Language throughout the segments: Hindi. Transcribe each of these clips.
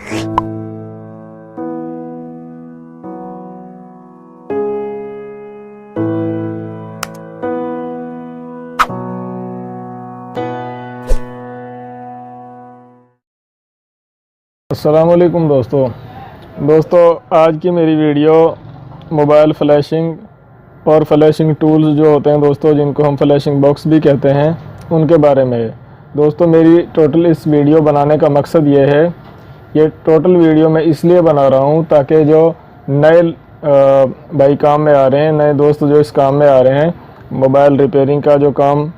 अस्सलामुअलैकुम दोस्तों, आज की मेरी वीडियो मोबाइल फ्लैशिंग और फ्लैशिंग टूल्स जो होते हैं दोस्तों, जिनको हम फ्लैशिंग बॉक्स भी कहते हैं, उनके बारे में है। दोस्तों, मेरी टोटल इस वीडियो बनाने का मकसद ये है, ये टोटल वीडियो मैं इसलिए बना रहा हूँ ताकि जो नए भाई काम में आ रहे हैं, नए दोस्त जो इस काम में आ रहे हैं, मोबाइल रिपेयरिंग का जो काम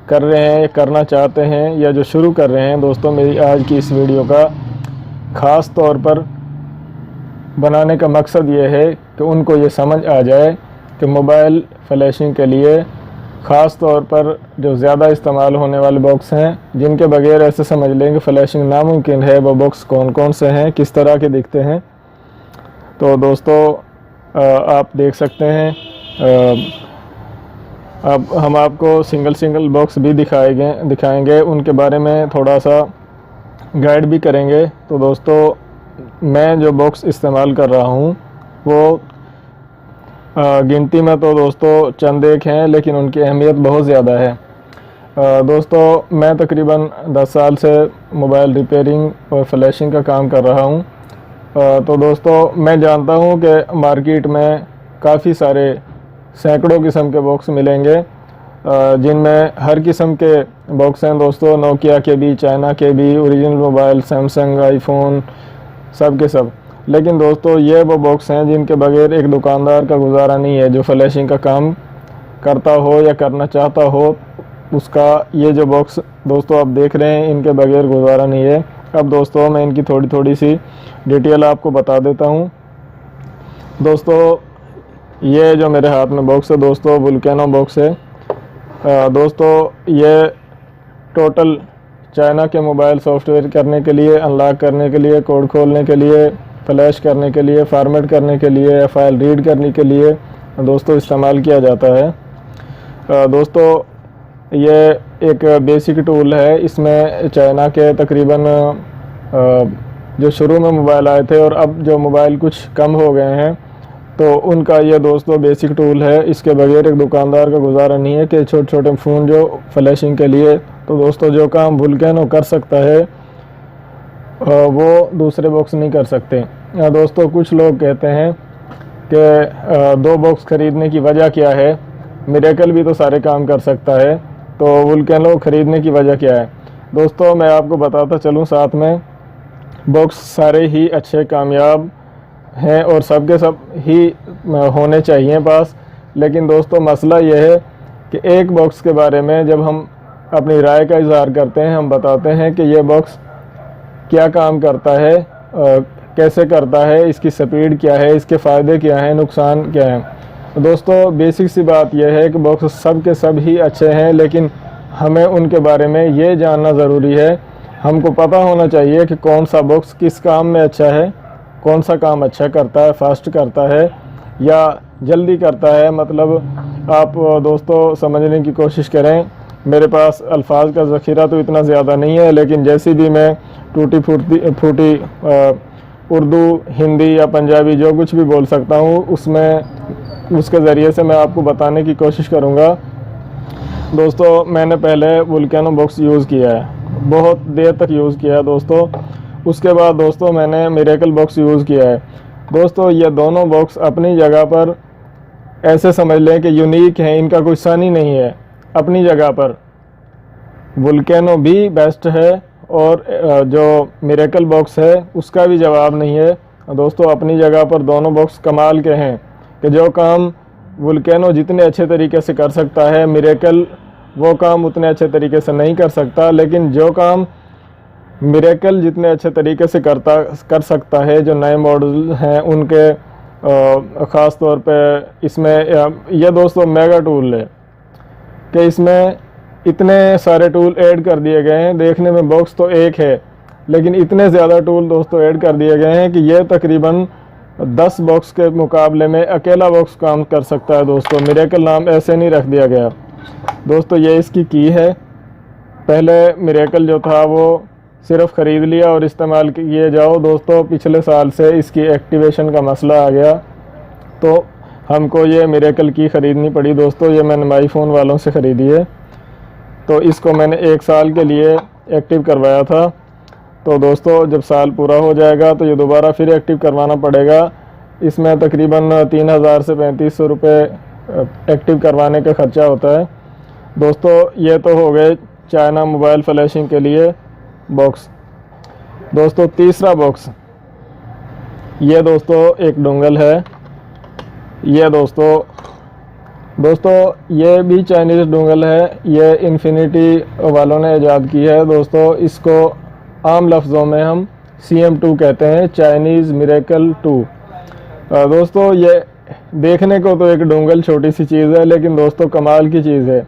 कर रहे हैं, करना चाहते हैं या जो शुरू कर रहे हैं, दोस्तों मेरी आज की इस वीडियो का ख़ास तौर पर बनाने का मकसद ये है कि उनको ये समझ आ जाए कि मोबाइल फ्लैशिंग के लिए ख़ास तौर पर जो ज़्यादा इस्तेमाल होने वाले बॉक्स हैं, जिनके बगैर ऐसे समझ लें कि फ्लैशिंग नामुमकिन है, वो बॉक्स कौन कौन से हैं, किस तरह के दिखते हैं। तो दोस्तों आप देख सकते हैं, अब हम आपको सिंगल बॉक्स भी दिखाएंगे, उनके बारे में थोड़ा सा गाइड भी करेंगे। तो दोस्तों मैं जो बॉक्स इस्तेमाल कर रहा हूँ वो गिनती में तो दोस्तों चंद एक हैं, लेकिन उनकी अहमियत बहुत ज़्यादा है। दोस्तों मैं तकरीबन 10 साल से मोबाइल रिपेयरिंग और फ्लैशिंग का काम कर रहा हूँ। तो दोस्तों मैं जानता हूँ कि मार्केट में काफ़ी सारे सैकड़ों किस्म के बॉक्स मिलेंगे, जिनमें हर किस्म के बॉक्स हैं दोस्तों, नोकिया के भी, चाइना के भी, ओरिजिनल मोबाइल, सैमसंग, आईफोन, सब के सब। लेकिन दोस्तों ये वो बॉक्स हैं जिनके बगैर एक दुकानदार का गुजारा नहीं है। जो फ्लैशिंग का काम करता हो या करना चाहता हो, उसका ये जो बॉक्स दोस्तों आप देख रहे हैं, इनके बगैर गुजारा नहीं है। अब दोस्तों मैं इनकी थोड़ी सी डिटेल आपको बता देता हूँ। दोस्तों ये जो मेरे हाथ में बॉक्स है दोस्तों, वोल्केनो बॉक्स है। दोस्तों ये टोटल चाइना के मोबाइल सॉफ्टवेयर करने के लिए, अनलॉक करने के लिए, कोड खोलने के लिए, फ्लैश करने के लिए, फॉर्मेट करने के लिए, फाइल रीड करने के लिए दोस्तों इस्तेमाल किया जाता है। दोस्तों ये एक बेसिक टूल है। इसमें चाइना के तकरीबन जो शुरू में मोबाइल आए थे और अब जो मोबाइल कुछ कम हो गए हैं, तो उनका ये दोस्तों बेसिक टूल है। इसके बगैर एक दुकानदार का गुजारा नहीं है कि छोटे छोटे फ़ोन जो फ्लैशिंग के लिए, तो दोस्तों जो काम वोल्केनो कर सकता है वो दूसरे बॉक्स नहीं कर सकते। दोस्तों कुछ लोग कहते हैं कि 2 बॉक्स ख़रीदने की वजह क्या है, मिरेकल भी तो सारे काम कर सकता है, तो वोल्केनो ख़रीदने की वजह क्या है। दोस्तों मैं आपको बताता चलूँ साथ में, बॉक्स सारे ही अच्छे कामयाब हैं और सब के सब ही होने चाहिए पास। लेकिन दोस्तों मसला यह है कि एक बॉक्स के बारे में जब हम अपनी राय का इजहार करते हैं, हम बताते हैं कि ये बॉक्स क्या काम करता है, कैसे करता है, इसकी स्पीड क्या है, इसके फ़ायदे क्या हैं, नुकसान क्या हैं। दोस्तों बेसिक सी बात यह है कि बॉक्स सब के सब ही अच्छे हैं, लेकिन हमें उनके बारे में ये जानना ज़रूरी है। हमको पता होना चाहिए कि कौन सा बॉक्स किस काम में अच्छा है, कौन सा काम अच्छा करता है, फास्ट करता है या जल्दी करता है। मतलब आप दोस्तों समझने की कोशिश करें। मेरे पास अल्फाज का ज़ख़ीरा तो इतना ज़्यादा नहीं है, लेकिन जैसी भी मैं टूटी फूटी उर्दू, हिंदी या पंजाबी जो कुछ भी बोल सकता हूँ, उसके ज़रिए से मैं आपको बताने की कोशिश करूँगा। दोस्तों मैंने पहले वोल्केनो बॉक्स यूज़ किया है, बहुत देर तक यूज़ किया है दोस्तों। उसके बाद दोस्तों मैंने मिरेकल बॉक्स यूज़ किया है। दोस्तों ये दोनों बॉक्स अपनी जगह पर ऐसे समझ लें कि यूनिक हैं, इनका कोई सानी नहीं है। अपनी जगह पर वोल्केनो भी बेस्ट है और जो मिरेकल बॉक्स है उसका भी जवाब नहीं है। दोस्तों अपनी जगह पर दोनों बॉक्स कमाल के हैं कि जो काम वोल्केनो जितने अच्छे तरीके से कर सकता है, मिरेकल वो काम उतने अच्छे तरीके से नहीं कर सकता। लेकिन जो काम मिरेकल जितने अच्छे तरीके से कर सकता है, जो नए मॉडल हैं उनके ख़ास तौर पे इसमें यह दोस्तों मेगा टूल है कि इसमें इतने सारे टूल ऐड कर दिए गए हैं। देखने में बॉक्स तो एक है, लेकिन इतने ज़्यादा टूल दोस्तों ऐड कर दिए गए हैं कि ये तकरीबन 10 बॉक्स के मुकाबले में अकेला बॉक्स काम कर सकता है। दोस्तों मिरेकल नाम ऐसे नहीं रख दिया गया। दोस्तों ये इसकी की है। पहले मिरेकल जो था वो सिर्फ ख़रीद लिया और इस्तेमाल किए जाओ। दोस्तों पिछले साल से इसकी एक्टिवेशन का मसला आ गया, तो हमको ये मिरेकल की ख़रीदनी पड़ी। दोस्तों ये मैंने माई फ़ोन वालों से ख़रीदी है, तो इसको मैंने 1 साल के लिए एक्टिव करवाया था। तो दोस्तों जब साल पूरा हो जाएगा तो ये दोबारा फिर एक्टिव करवाना पड़ेगा। इसमें तकरीबन 3000 से 3500 रुपये एक्टिव करवाने का ख़र्चा होता है। दोस्तों ये तो हो गए चाइना मोबाइल फ्लैशिंग के लिए बॉक्स। दोस्तों तीसरा बॉक्स, ये दोस्तों एक डोंगल है। ये दोस्तों ये भी चाइनीज़ डोंगल है, ये इन्फिनिटी वालों ने ईजाद की है। दोस्तों इसको आम लफ्ज़ों में हम CM2 कहते हैं, चाइनीज़ मिरेकल 2। दोस्तों ये देखने को तो एक डोंगल छोटी सी चीज़ है, लेकिन दोस्तों कमाल की चीज़ है।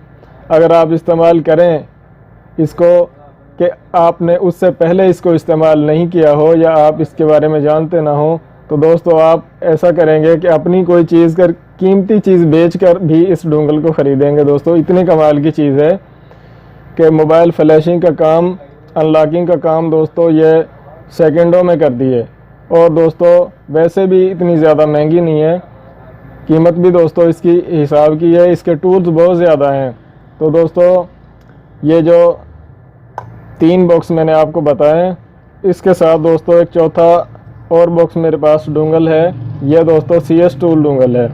अगर आप इस्तेमाल करें इसको, कि आपने उससे पहले इसको इस्तेमाल नहीं किया हो या आप इसके बारे में जानते ना हो, तो दोस्तों आप ऐसा करेंगे कि अपनी कोई चीज़ कर कीमती चीज़ बेचकर भी इस डोंगल को ख़रीदेंगे। दोस्तों इतनी कमाल की चीज़ है कि मोबाइल फ्लैशिंग का काम, अनलॉकिंग का काम दोस्तों ये सेकंडों में कर दी है। और दोस्तों वैसे भी इतनी ज़्यादा महंगी नहीं है, कीमत भी दोस्तों इसकी हिसाब की है, इसके टूल्स बहुत ज़्यादा हैं। तो दोस्तों ये जो 3 बॉक्स मैंने आपको बताएं, इसके साथ दोस्तों एक चौथा और बॉक्स मेरे पास डोंगल है। ये दोस्तों CS टूल डोंगल है।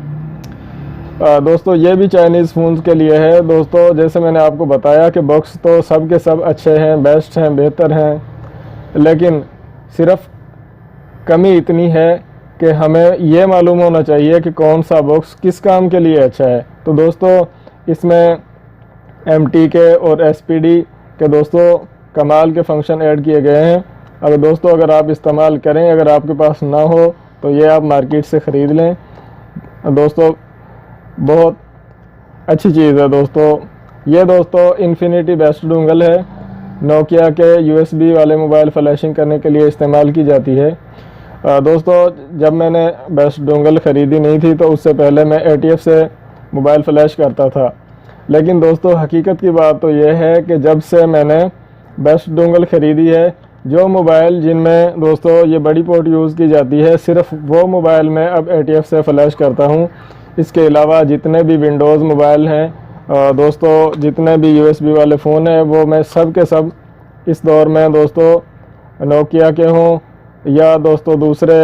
दोस्तों ये भी चाइनीज़ फ़ोन्स के लिए है। दोस्तों जैसे मैंने आपको बताया कि बॉक्स तो सब के सब अच्छे हैं, बेस्ट हैं, बेहतर हैं, लेकिन सिर्फ कमी इतनी है कि हमें ये मालूम होना चाहिए कि कौन सा बॉक्स किस काम के लिए अच्छा है। तो दोस्तों इसमें MTK और SPD के दोस्तों कमाल के फंक्शन ऐड किए गए हैं। अगर आप इस्तेमाल करें, अगर आपके पास ना हो तो ये आप मार्केट से ख़रीद लें। दोस्तों बहुत अच्छी चीज़ है। ये दोस्तों इन्फिनिटी बेस्ट डोंगल है, नोकिया के USB वाले मोबाइल फ्लैशिंग करने के लिए इस्तेमाल की जाती है। दोस्तों जब मैंने बेस्ट डोंगल ख़रीदी नहीं थी तो उससे पहले मैं ATF से मोबाइल फ्लैश करता था। लेकिन दोस्तों हकीकत की बात तो यह है कि जब से मैंने बेस्ट डोंगल ख़रीदी है, जो मोबाइल जिनमें दोस्तों ये बड़ी पोर्ट यूज़ की जाती है, सिर्फ वो मोबाइल मैं अब ATF से फ्लैश करता हूँ। इसके अलावा जितने भी विंडोज़ मोबाइल हैं दोस्तों, जितने भी USB वाले फ़ोन हैं, वो मैं सब के सब इस दौर में दोस्तों नोकिया के हों या दोस्तों दूसरे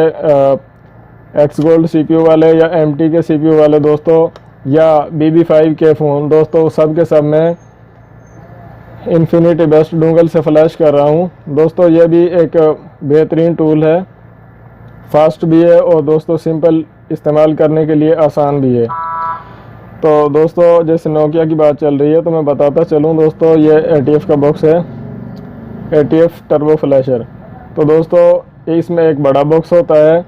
X-Gold CPU वाले या MTK CPU वाले दोस्तों, या BB5 के फ़ोन दोस्तों, सब के सब मैं इन्फिनिटी बेस्ट डोंगल से फ्लैश कर रहा हूँ। दोस्तों ये भी एक बेहतरीन टूल है, फास्ट भी है और दोस्तों सिंपल इस्तेमाल करने के लिए आसान भी है। तो दोस्तों जैसे नोकिया की बात चल रही है तो मैं बताता चलूँ दोस्तों, ये ATF का बॉक्स है, ATF टर्बो फ्लैशर। तो दोस्तों इसमें एक बड़ा बॉक्स होता है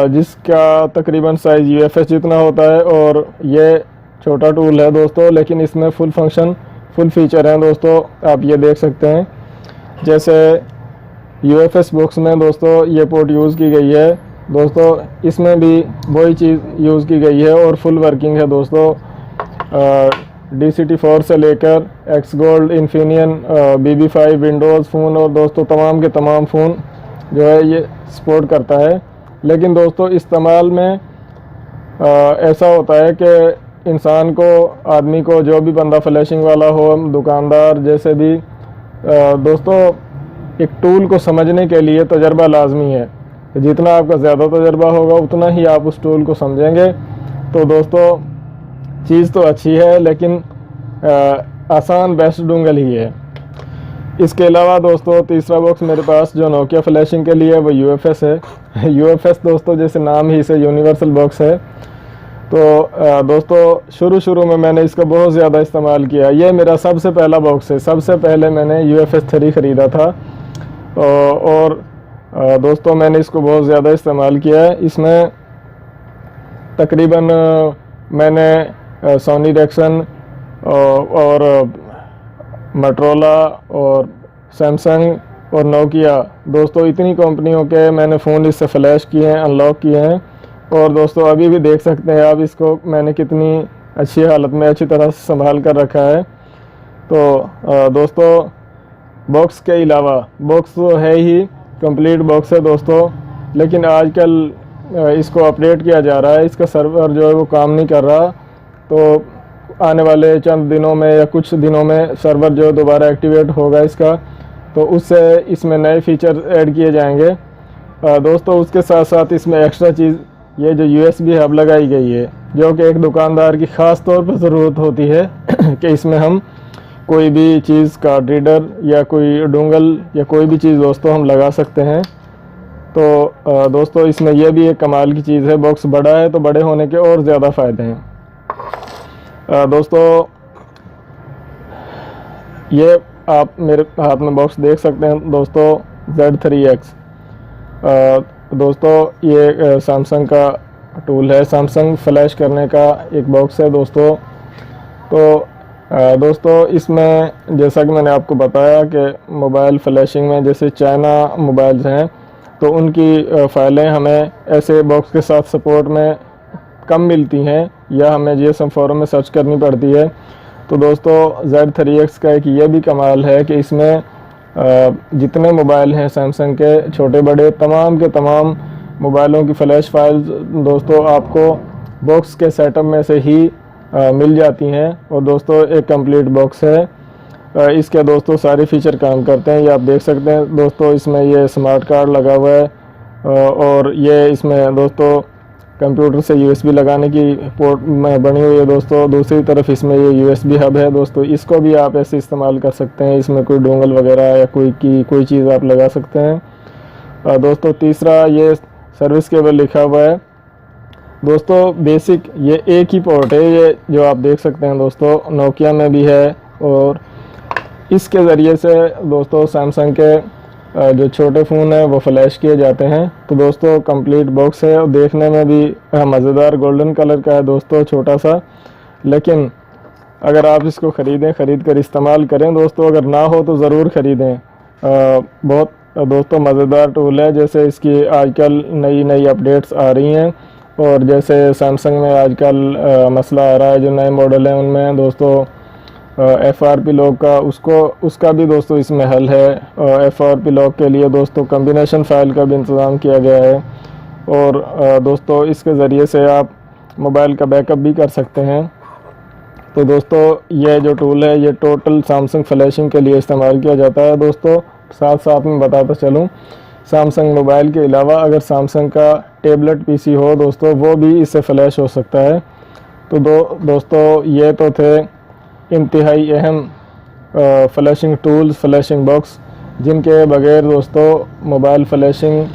जिसका तकरीबन साइज़ UFS जितना होता है, और ये छोटा टूल है दोस्तों, लेकिन इसमें फुल फीचर हैं दोस्तों। आप ये देख सकते हैं, जैसे UFS बॉक्स में दोस्तों ये पोर्ट यूज़ की गई है दोस्तों, इसमें भी वही चीज़ यूज़ की गई है और फुल वर्किंग है दोस्तों। DCT4 से लेकर X-Gold, Infineon, BB5, Windows phone और दोस्तों तमाम के तमाम फ़ोन जो है ये सपोर्ट करता है। लेकिन दोस्तों इस्तेमाल में ऐसा होता है कि इंसान को, आदमी को, जो भी बंदा फ्लैशिंग वाला हो, दुकानदार, जैसे भी दोस्तों एक टूल को समझने के लिए तजर्बा लाजमी है। जितना आपका ज़्यादा तजर्बा होगा उतना ही आप उस टूल को समझेंगे। तो दोस्तों चीज़ तो अच्छी है, लेकिन आसान बेस्ट डोंगल ही है। इसके अलावा दोस्तों तीसरा बॉक्स मेरे पास जो नोकिया फ्लैशिंग के लिए वो UFS है। UFS दोस्तों जैसे नाम ही से यूनिवर्सल बॉक्स है। तो दोस्तों शुरू में मैंने इसका बहुत ज़्यादा इस्तेमाल किया। ये मेरा सबसे पहला बॉक्स है, सबसे पहले मैंने UFS 3 ख़रीदा था और दोस्तों मैंने इसको बहुत ज़्यादा इस्तेमाल किया है। इसमें तकरीबन मैंने सोनी एरिक्सन और मोटोरोला और सैमसंग और नोकिया दोस्तों, इतनी कंपनियों के मैंने फ़ोन इससे फ्लैश किए हैं, अनलॉक किए हैं। और दोस्तों अभी भी देख सकते हैं आप, इसको मैंने कितनी अच्छी हालत में अच्छी तरह से संभाल कर रखा है। तो दोस्तों बॉक्स के अलावा, बॉक्स तो है ही, कंप्लीट बॉक्स है दोस्तों, लेकिन आजकल इसको अपडेट किया जा रहा है, इसका सर्वर जो है वो काम नहीं कर रहा। तो आने वाले चंद दिनों में या कुछ दिनों में सर्वर जो दोबारा एक्टिवेट होगा इसका, तो उससे इसमें नए फीचर ऐड किए जाएंगे दोस्तों। उसके साथ साथ इसमें एक्स्ट्रा चीज़, ये जो USB हब लगाई गई है, जो कि एक दुकानदार की ख़ास तौर पर ज़रूरत होती है कि इसमें हम कोई भी चीज़, कार्ड रीडर या कोई डोंगल या कोई भी चीज़ दोस्तों हम लगा सकते हैं। तो दोस्तों इसमें यह भी एक कमाल की चीज़ है। बॉक्स बड़ा है तो बड़े होने के और ज़्यादा फ़ायदे हैं दोस्तों। ये आप मेरे हाथ में बॉक्स देख सकते हैं दोस्तों, Z3X दोस्तों, ये सैमसंग का टूल है, सैमसंग फ्लैश करने का एक बॉक्स है दोस्तों। तो दोस्तों इसमें जैसा कि मैंने आपको बताया कि मोबाइल फ्लैशिंग में जैसे चाइना मोबाइल्स हैं तो उनकी फ़ाइलें हमें ऐसे बॉक्स के साथ सपोर्ट में कम मिलती हैं या हमें GSM फोरम में सर्च करनी पड़ती है। तो दोस्तों Z3X का एक ये भी कमाल है कि इसमें जितने मोबाइल हैं सैमसंग के, छोटे बड़े, तमाम के तमाम मोबाइलों की फ़्लैश फाइल्स दोस्तों आपको बॉक्स के सेटअप में से ही मिल जाती हैं। और दोस्तों एक कंप्लीट बॉक्स है, इसके दोस्तों सारे फीचर काम करते हैं। ये आप देख सकते हैं दोस्तों, इसमें ये स्मार्ट कार्ड लगा हुआ है और ये इसमें दोस्तों कंप्यूटर से USB लगाने की पोर्ट में बनी हुई है दोस्तों। दूसरी तरफ इसमें ये USB हब है दोस्तों, इसको भी आप ऐसे इस्तेमाल कर सकते हैं। इसमें कोई डोंगल वगैरह या कोई चीज़ आप लगा सकते हैं दोस्तों। तीसरा ये सर्विस केबल लिखा हुआ है दोस्तों, बेसिक ये एक ही पोर्ट है, ये जो आप देख सकते हैं दोस्तों, नोकिया में भी है। और इसके ज़रिए से दोस्तों सैमसंग के जो छोटे फ़ोन हैं वो फ्लैश किए जाते हैं। तो दोस्तों कंप्लीट बॉक्स है और देखने में भी मज़ेदार गोल्डन कलर का है दोस्तों, छोटा सा। लेकिन अगर आप इसको ख़रीद कर इस्तेमाल करें दोस्तों, अगर ना हो तो ज़रूर ख़रीदें। बहुत दोस्तों मज़ेदार टूल है। जैसे इसकी आजकल नई अपडेट्स आ रही हैं और जैसे सैमसंग में आजकल मसला आ रहा है, जो नए मॉडल हैं उनमें दोस्तों FRP लॉक का, उसका भी दोस्तों इसमें हल है। FRP लॉक के लिए दोस्तों कम्बिनेशन फ़ाइल का भी इंतज़ाम किया गया है। और दोस्तों इसके ज़रिए से आप मोबाइल का बैकअप भी कर सकते हैं। तो दोस्तों ये जो टूल है ये टोटल सैमसंग फ्लैशिंग के लिए इस्तेमाल किया जाता है दोस्तों। साथ साथ में बताता चलूँ, सैमसंग मोबाइल के अलावा अगर सैमसंग का टैबलेट PC हो दोस्तों, वो भी इससे फ्लैश हो सकता है। तो दोस्तों ये तो थे इंतहाई अहम फ्लैशिंग टूल्स, फ्लैशिंग बॉक्स, जिनके बगैर दोस्तों मोबाइल फ्लैशिंग,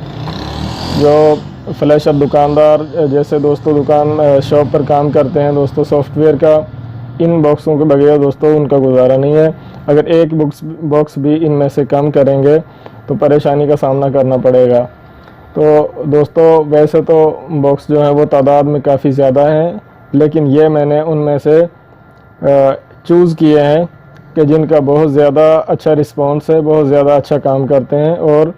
जो फ्लैश अब दुकानदार जैसे दोस्तों दुकान शॉप पर काम करते हैं दोस्तों सॉफ्टवेयर का, इन बॉक्सों के बगैर दोस्तों उनका गुजारा नहीं है। अगर एक बॉक्स भी इनमें से कम करेंगे तो परेशानी का सामना करना पड़ेगा। तो दोस्तों वैसे तो बॉक्स जो है वो तादाद में काफ़ी ज़्यादा हैं, लेकिन ये मैंने उनमें से चूज़ किए हैं कि जिनका बहुत ज़्यादा अच्छा रिस्पॉन्स है, बहुत ज़्यादा अच्छा काम करते हैं और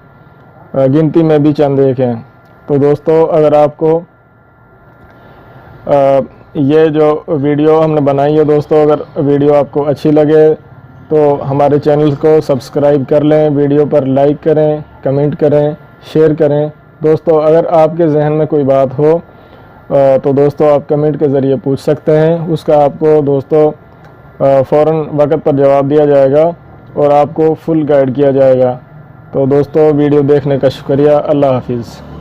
गिनती में भी चंद एक हैं। तो दोस्तों अगर आपको ये जो वीडियो हमने बनाई है दोस्तों, अगर वीडियो आपको अच्छी लगे तो हमारे चैनल को सब्सक्राइब कर लें, वीडियो पर लाइक करें, कमेंट करें, शेयर करें। दोस्तों अगर आपके जहन में कोई बात हो तो दोस्तों आप कमेंट के ज़रिए पूछ सकते हैं, उसका आपको दोस्तों फ़ौरन वक्त पर जवाब दिया जाएगा और आपको फुल गाइड किया जाएगा। तो दोस्तों वीडियो देखने का शुक्रिया। अल्लाह हाफिज़।